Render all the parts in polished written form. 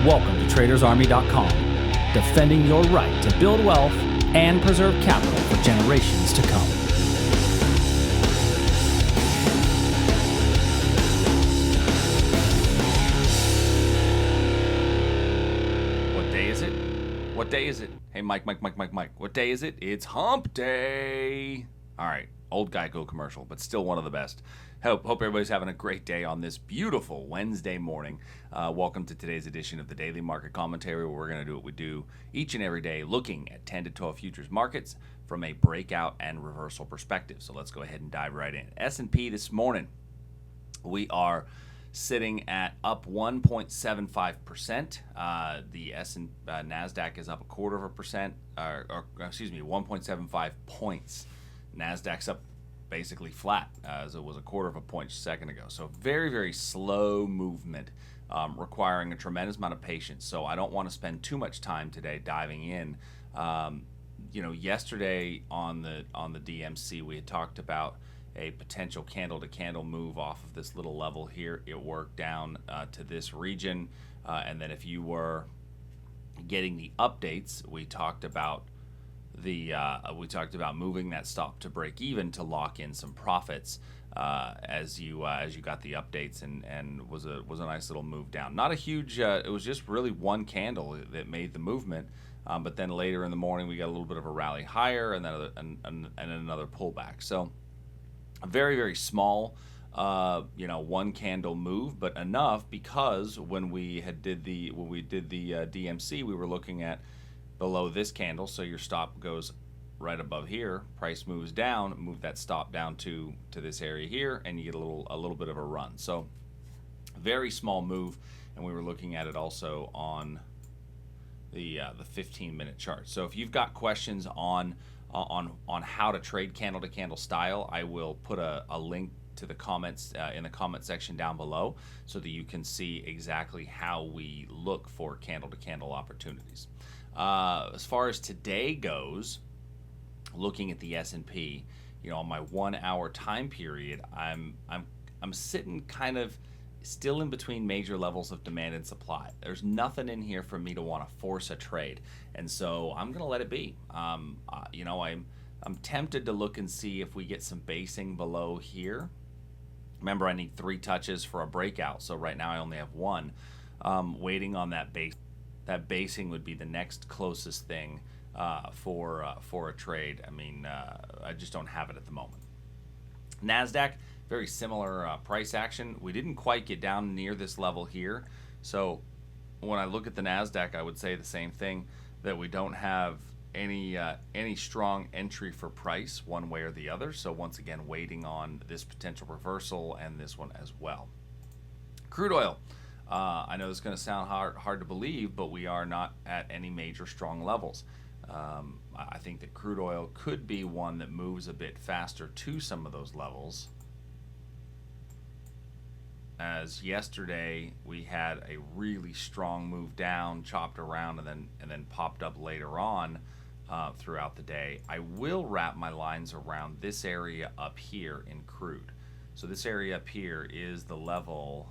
Welcome to TradersArmy.com, defending your right to build wealth and preserve capital for generations to come. What day is it? What day is it? Hey, Mike. What day is it? It's hump day. All right, old Geico commercial, but still one of the best. Hope everybody's having a great day on this beautiful Wednesday morning. Welcome to today's edition of the Daily Market Commentary, where we're going to do what we do each and every day, looking at 10 to 12 futures markets from a breakout and reversal perspective. So let's go ahead and dive right in. S&P this morning, we are sitting at up 1.75%. The NASDAQ is up 1.75 points. NASDAQ's up basically flat, as it was 1/4 point a second ago. So very, very slow movement, requiring a tremendous amount of patience. So I don't want to spend too much time today diving in. Yesterday on the DMC, we had talked about a potential candle-to-candle move off of this little level here. It worked down to this region, and then if you were getting the updates, we talked about moving that stop to break even to lock in some profits as you got the updates, and was a nice little move down. Not a huge. It was just really one candle that made the movement. But then later in the morning, we got a little bit of a rally higher, and then another pullback. So a very, very small, one candle move, but enough because when we did the DMC, we were looking at below this candle. So your stop goes right above here, price moves down, move that stop down to this area here, and you get a little bit of a run. So very small move, and we were looking at it also on the 15-minute chart. So if you've got questions on how to trade candle to candle style, I will put a link to the comments in the comment section down below, so that you can see exactly how we look for candle to candle opportunities. As far as today goes, looking at the S&P, on my 1 hour time period, I'm sitting kind of still in between major levels of demand and supply. There's nothing in here for me to want to force a trade, and so I'm gonna let it be. I'm tempted to look and see if we get some basing below here. Remember, I need 3 touches for a breakout, so right now I only have 1. Waiting on that base. That basing would be the next closest thing for a trade. I just don't have it at the moment. NASDAQ, very similar price action. We didn't quite get down near this level here. So when I look at the NASDAQ, I would say the same thing, that we don't have any strong entry for price one way or the other. So once again, waiting on this potential reversal and this one as well. Crude oil. I know this is going to sound hard to believe, but we are not at any major strong levels. I think that crude oil could be one that moves a bit faster to some of those levels. As yesterday we had a really strong move down, chopped around, and then popped up later on throughout the day. I will wrap my lines around this area up here in crude. So this area up here is the level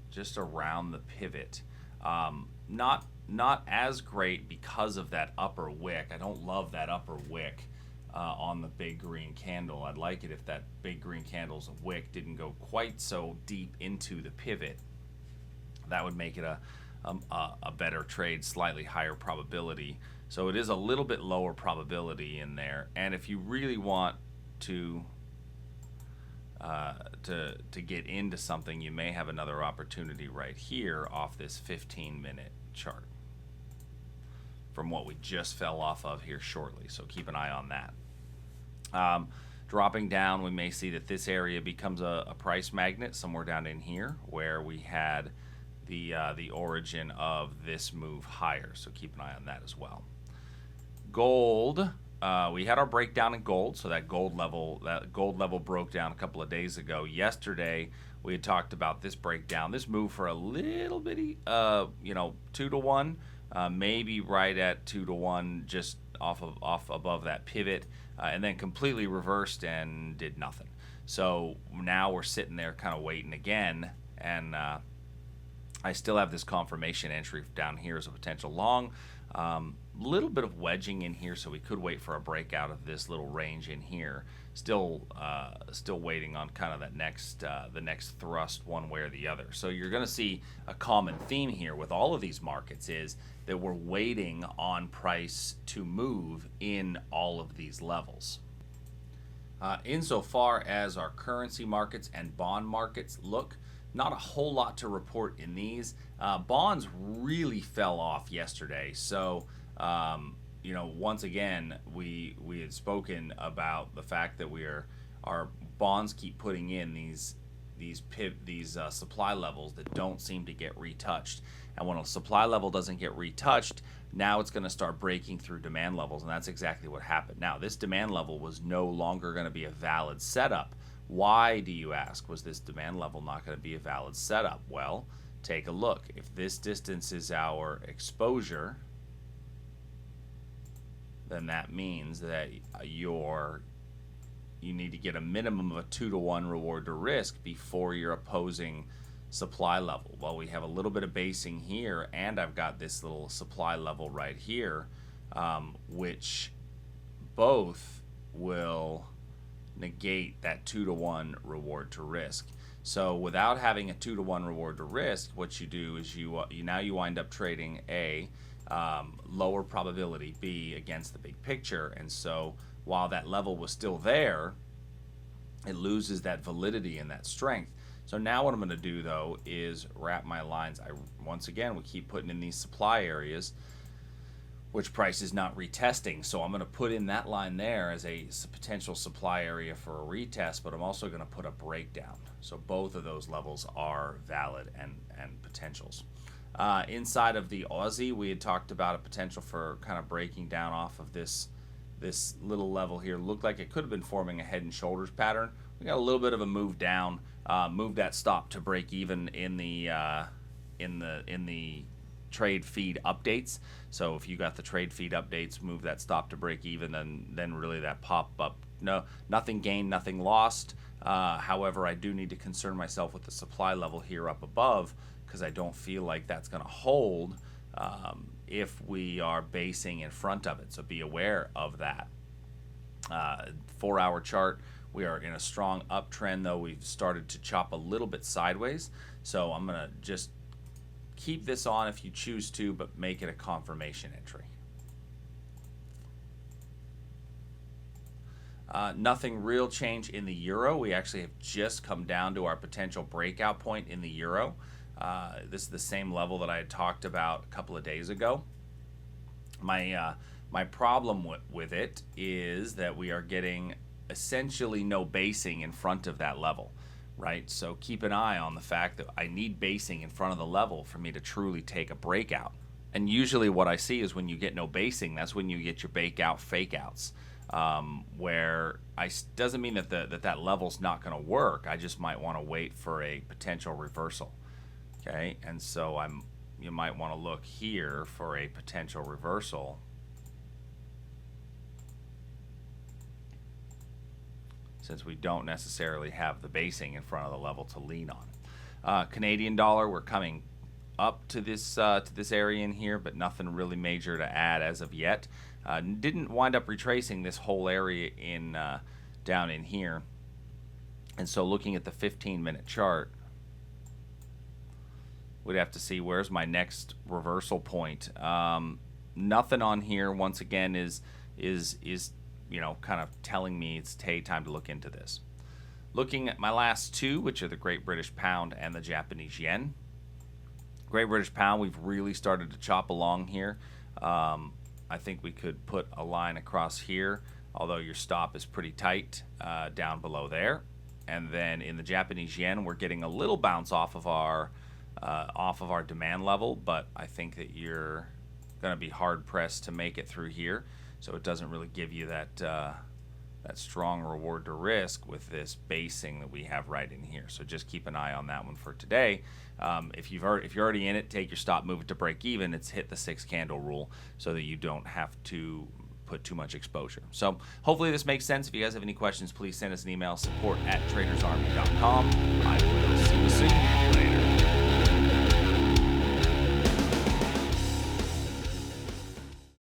just around the pivot. Not as great because of that upper wick. I don't love that upper wick on the big green candle. I'd like it if that big green candle's wick didn't go quite so deep into the pivot. That would make it a better trade, slightly higher probability. So it is a little bit lower probability in there. And if you really want to get into something, you may have another opportunity right here off this 15-minute chart from what we just fell off of here shortly. So keep an eye on that. Dropping down, we may see that this area becomes a price magnet somewhere down in here, where we had the origin of this move higher. So keep an eye on that as well. Gold. We had our breakdown in gold, so that gold level broke down a couple of days ago. Yesterday, we had talked about this breakdown, this move for a little bitty, 2 to 1, maybe right at 2 to 1, just off above that pivot, and then completely reversed and did nothing. So now we're sitting there kind of waiting again, and I still have this confirmation entry down here as a potential long. Little bit of wedging in here, so we could wait for a breakout of this little range in here. Still waiting on kind of that the next thrust one way or the other. So you're going to see a common theme here with all of these markets is that we're waiting on price to move in all of these levels. Insofar as our currency markets and bond markets look, not a whole lot to report in these. Bonds really fell off yesterday, so once again we had spoken about the fact that our bonds keep putting in these supply levels that don't seem to get retouched, and when a supply level doesn't get retouched, now it's going to start breaking through demand levels, and that's exactly what happened. Now, this demand level was no longer going to be a valid setup. Why, do you ask? Was this demand level not going to be a valid setup? Well, take a look. If this distance is our exposure, then that means that you need to get a minimum of a 2-to-1 reward to risk before your opposing supply level. Well, we have a little bit of basing here, and I've got this little supply level right here, which both will negate that 2-to-1 reward to risk. So without having a 2-to-1 reward to risk, what you do is you wind up trading A, lower probability, B, against the big picture, and so while that level was still there, it loses that validity and that strength. So now what I'm going to do, though, is wrap my lines. Once again, we keep putting in these supply areas, which price is not retesting. So I'm going to put in that line there as a potential supply area for a retest, but I'm also going to put a breakdown. So both of those levels are valid and potentials. Inside of the Aussie, we had talked about a potential for kind of breaking down off of this little level here. Looked like it could have been forming a head and shoulders pattern. We got a little bit of a move down. Move that stop to break even in the trade feed updates. So if you got the trade feed updates, move that stop to break even, then really that pop up. No, nothing gained, nothing lost. However, I do need to concern myself with the supply level here up above, because I don't feel like that's going to hold if we are basing in front of it. So be aware of that. 4-hour chart, we are in a strong uptrend, though we've started to chop a little bit sideways. So I'm going to just keep this on if you choose to, but make it a confirmation entry. Nothing real change in the euro. We actually have just come down to our potential breakout point in the euro. This is the same level that I had talked about a couple of days ago. My problem with it is that we are getting essentially no basing in front of that level, right? So keep an eye on the fact that I need basing in front of the level for me to truly take a breakout. And usually what I see is when you get no basing, that's when you get your breakout fake outs, where doesn't mean that that level's not going to work. I just might want to wait for a potential reversal. Okay, and so you might want to look here for a potential reversal. Since we don't necessarily have the basing in front of the level to lean on. Canadian dollar, we're coming up to this area in here, but nothing really major to add as of yet. Didn't wind up retracing this whole area down in here. And so looking at the 15-minute chart, we'd have to see where's my next reversal point. Nothing on here, once again, is kind of telling me it's time to look into this. Looking at my last two, which are the Great British Pound and the Japanese Yen. Great British Pound, we've really started to chop along here. I think we could put a line across here, although your stop is pretty tight down below there. And then in the Japanese Yen, we're getting a little bounce off of our demand level, but I think that you're going to be hard pressed to make it through here. So it doesn't really give you that strong reward to risk with this basing that we have right in here. So just keep an eye on that one for today. If you're already in it, take your stop, move it to break even. It's hit the 6-candle rule so that you don't have to put too much exposure. So hopefully this makes sense. If you guys have any questions, please send us an email, support@tradersarmy.com. I will